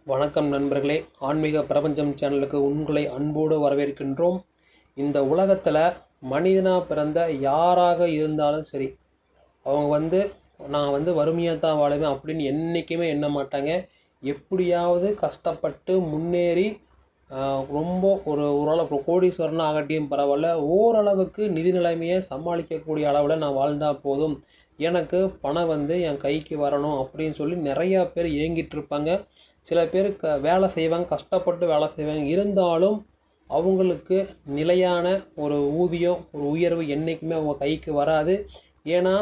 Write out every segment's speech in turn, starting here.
வணக்கம் நண்பர்களே, ஆன்மீக பிரபஞ்சம் சேனலுக்கு உங்களை அன்போடு வரவேற்கின்றோம். இந்த உலகத்தில் மனிதனாக பிறந்த யாராக இருந்தாலும் சரி, அவங்க நான் வறுமையாக தான் வாழுவேன் அப்படின்னு என்றைக்குமே எண்ண மாட்டாங்க. எப்படியாவது கஷ்டப்பட்டு முன்னேறி ரொம்ப ஓரளவு கோடீஸ்வரனாக ஆகட்டியும் பரவாயில்ல, ஓரளவுக்கு நிதி நிலைமையை சமாளிக்கக்கூடிய அளவில் நான் வாழ்ந்தால் போதும், எனக்கு பணம் என் கைக்கு வரணும் அப்படின்னு சொல்லி நிறையா பேர் ஏங்கிட்டு இருப்பாங்க. சில பேர் வேலை செய்வாங்க, கஷ்டப்பட்டு வேலை செய்வாங்க. இருந்தாலும் அவங்களுக்கு நிலையான ஒரு ஊதியம், ஒரு உயர்வு என்றைக்குமே அவங்க கைக்கு வராது. ஏன்னா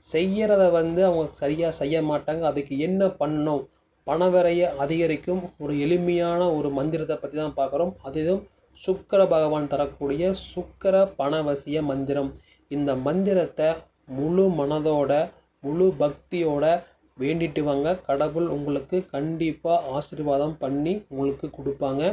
செய்கிறத அவங்க சரியாக செய்ய மாட்டாங்க. அதுக்கு என்ன பண்ணணும், பணவரையை அதிகரிக்கும் ஒரு எளிமையான ஒரு மந்திரத்தை பற்றி தான் பார்க்குறோம். அதுவும் சுக்கிர பகவான் தரக்கூடிய சுக்கிர பணவசிய மந்திரம். இந்த மந்திரத்தை முழு மனதோட முழு பக்தியோட வேண்டிட்டு வாங்க. கடவுள் உங்களுக்கு கண்டிப்பாக ஆசீர்வாதம் பண்ணி உங்களுக்கு கொடுப்பாங்க.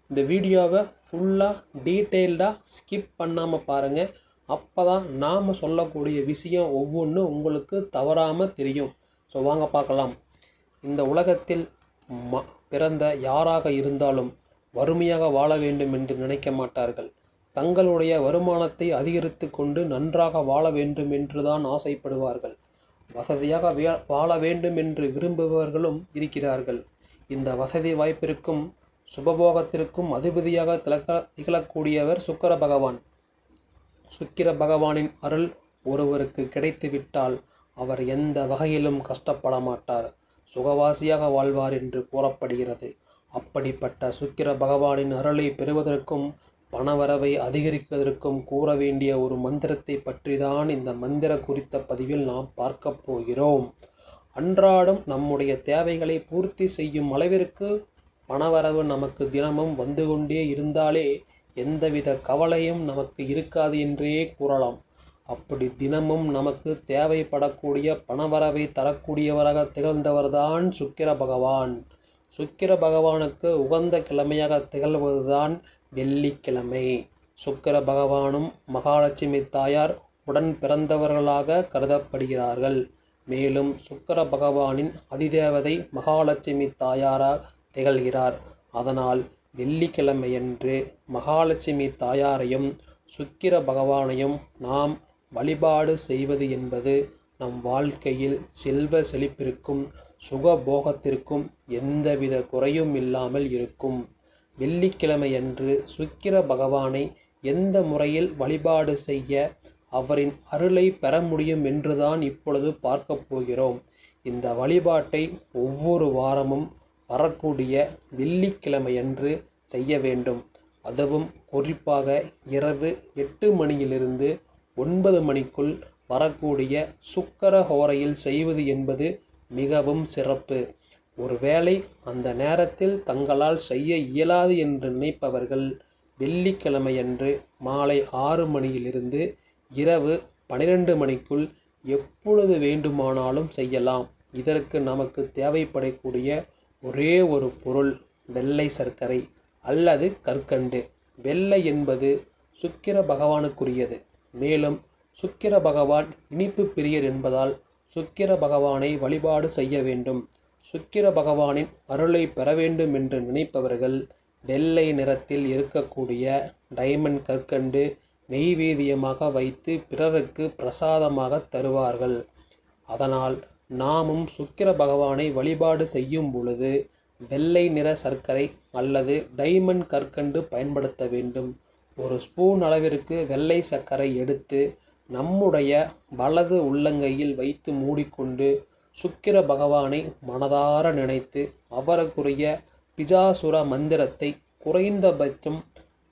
இந்த வீடியோவை ஃபுல்லாக டீட்டெயில்டாக ஸ்கிப் பண்ணாமல் பாருங்கள். அப்போ தான் நாம் சொல்லக்கூடிய விஷயம் ஒவ்வொன்றும் உங்களுக்கு தவறாமல் தெரியும். ஸோ வாங்க பார்க்கலாம். இந்த உலகத்தில் பிறந்த யாராக இருந்தாலும் வறுமையாக வாழ வேண்டும் என்று நினைக்க மாட்டார்கள். தங்களுடைய வருமானத்தை அதிகரித்து கொண்டு நன்றாக வாழ வேண்டும் என்று தான் ஆசைப்படுவார்கள். வசதியாக வாழ வேண்டும் என்று விரும்புபவர்களும் இருக்கிறார்கள். இந்த வசதி வாய்ப்பிற்கும் சுபபோகத்திற்கும் அதிபதியாக திகழக்கூடியவர் சுக்கிர பகவான். சுக்கிர பகவானின் அருள் ஒருவருக்கு கிடைத்துவிட்டால் அவர் எந்த வகையிலும் கஷ்டப்பட மாட்டார், சுகவாசியாக வாழ்வார் என்று கூறப்படுகிறது. அப்படிப்பட்ட சுக்கிர பகவானின் அருளை பெறுவதற்கும் பணவரவை அதிகரிப்பதற்கும் கூற வேண்டிய ஒரு மந்திரத்தை பற்றி தான் இந்த மந்திர குறித்த பதிவில் நாம் பார்க்க போகிறோம். அன்றாடம் நம்முடைய தேவைகளை பூர்த்தி செய்யும் அளவிற்கு பணவரவு நமக்கு தினமும் வந்து கொண்டே இருந்தாலே எந்தவித கவலையும் நமக்கு இருக்காது என்றே கூறலாம். அப்படி தினமும் நமக்கு தேவைப்படக்கூடிய பணவரவை தரக்கூடியவராக திகழ்ந்தவர்தான் சுக்கிர பகவான். சுக்கிர பகவானுக்கு உகந்த கிழமையாக திகழ்வதுதான் வெள்ளிக்கிழமை. சுக்கிர பகவானும் மகாலட்சுமி தாயார் உடன் பிறந்தவர்களாக கருதப்படுகிறார்கள். மேலும் சுக்கிர பகவானின் அதிதேவதை மகாலட்சுமி தாயாராக திகழ்கிறார். அதனால் வெள்ளிக்கிழமையன்று மகாலட்சுமி தாயாரையும் சுக்கிர பகவானையும் நாம் வழிபாடு செய்வது என்பது நம் வாழ்க்கையில் செல்வ செழிப்பிற்கும் சுகபோகத்திற்கும் எந்தவித குறையும் இல்லாமல் இருக்கும். வெள்ளிக்கிழமையன்று சுக்கிர பகவானை எந்த முறையில் வழிபாடு செய்ய அவரின் அருளை பெற முடியும் என்றுதான் இப்பொழுது பார்க்க போகிறோம். இந்த வழிபாட்டை ஒவ்வொரு வாரமும் வரக்கூடிய வெள்ளிக்கிழமையன்று செய்ய வேண்டும். அதுவும் குறிப்பாக இரவு 8 மணியிலிருந்து 9 மணிக்குள் வரக்கூடிய சுக்கிர ஹோரையில் செய்வது என்பது மிகவும் சிறப்பு. ஒருவேளை அந்த நேரத்தில் தங்களால் செய்ய இயலாது என்று நினைப்பவர்கள் வெள்ளிக்கிழமையன்று மாலை 6 மணியிலிருந்து இரவு 12 மணிக்குள் எப்பொழுது வேண்டுமானாலும் செய்யலாம். இதற்கு நமக்கு தேவைப்படக்கூடிய ஒரே ஒரு பொருள் வெள்ளை சர்க்கரை அல்லது கற்கண்டு. வெள்ளை என்பது சுக்கிர பகவானுக்குரியது. மேலும் சுக்கிர பகவான் இனிப்பு பிரியர் என்பதால் சுக்கிர பகவானை வழிபாடு செய்ய வேண்டும். சுக்கிர பகவானின் அருளை பெற வேண்டும் என்று நினைப்பவர்கள் வெள்ளை நிறத்தில் இருக்கக்கூடிய டைமண்ட் கற்கண்டு நெய்வேதியமாக வைத்து பிறருக்கு பிரசாதமாக தருவார்கள். அதனால் நாமும் சுக்கிர பகவானை வழிபாடு செய்யும் பொழுது வெள்ளை நிற சர்க்கரை அல்லது டைமண்ட் கற்கண்டு பயன்படுத்த வேண்டும். ஒரு ஸ்பூன் அளவிற்கு வெள்ளை சர்க்கரை எடுத்து நம்முடைய வலது உள்ளங்கையில் வைத்து மூடிக்கொண்டு சுக்கிர பகவானை மனதார நினைத்து அவருக்குரிய பிஜாசுர மந்திரத்தை குறைந்தபட்சம்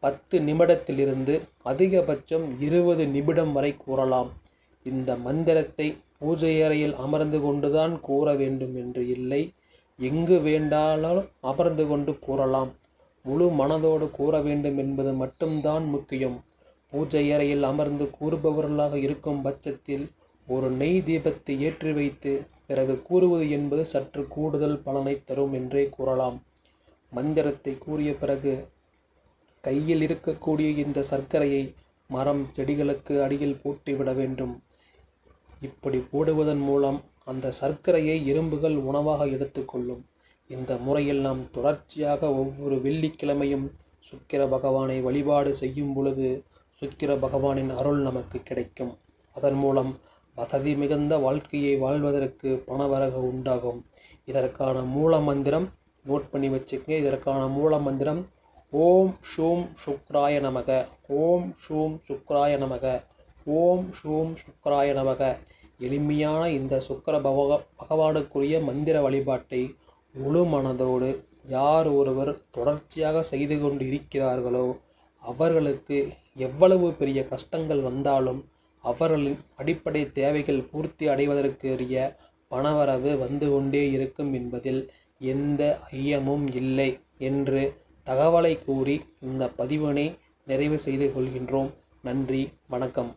10 நிமிடத்திலிருந்து அதிகபட்சம் 20 நிமிடம் வரை கூறலாம். இந்த மந்திரத்தை பூஜை அறையில் அமர்ந்து கொண்டுதான் கூற வேண்டும் என்று இல்லை, எங்கு வேண்டாலும் அமர்ந்து கொண்டு கூறலாம். முழு மனதோடு கூற வேண்டும் என்பது மட்டும்தான் முக்கியம். பூஜை அறையில் அமர்ந்து கூறுபவர்களாக இருக்கும் பட்சத்தில் ஒரு நெய் தீபத்தை ஏற்றி வைத்து பிறகு கூறுவது என்பது சற்று கூடுதல் பலனை தரும் என்றே கூறலாம். மந்திரத்தை கூறிய பிறகு கையில் இருக்கக்கூடிய இந்த சர்க்கரையை மரம் செடிகளுக்கு அடியில் போட்டுவிட வேண்டும். இப்படி போடுவதன் மூலம் அந்த சர்க்கரையை எறும்புகள் உணவாக எடுத்துக்கொள்ளும். இந்த முறையில் நாம் தொடர்ச்சியாக ஒவ்வொரு வெள்ளிக்கிழமையும் சுக்கிர பகவானை வழிபாடு செய்யும் பொழுது சுக்கிர பகவானின் அருள் நமக்கு கிடைக்கும். அதன் மூலம் வசதி மிகுந்த வாழ்க்கையை வாழ்வதற்கு பணவரவு உண்டாகும். இதற்கான மூல மந்திரம் நோட் பண்ணி வச்சுக்கங்க. இதற்கான மூல மந்திரம் ஓம் ஷூம் சுக்ராய நமக, ஓம் ஷூம் சுக்ராய நமக, ஓம் ஷூம் சுக்ராய நமக. எளிமையான இந்த சுக்கிர பகவானுக்குரிய மந்திர வழிபாட்டை முழு மனதோடு யார் ஒருவர் தொடர்ச்சியாக செய்து கொண்டு இருக்கிறார்களோ அவர்களுக்கு எவ்வளவு பெரிய கஷ்டங்கள் வந்தாலும் அவர்களின் அடிப்படை தேவைகள் பூர்த்தி அடைவதற்குரிய பணவரவு வந்து கொண்டே இருக்கும் என்பதில் எந்த ஐயமும் இல்லை என்று தகவலை கூறி இந்த பதிவினை நிறைவு செய்து கொள்கின்றோம். நன்றி, வணக்கம்.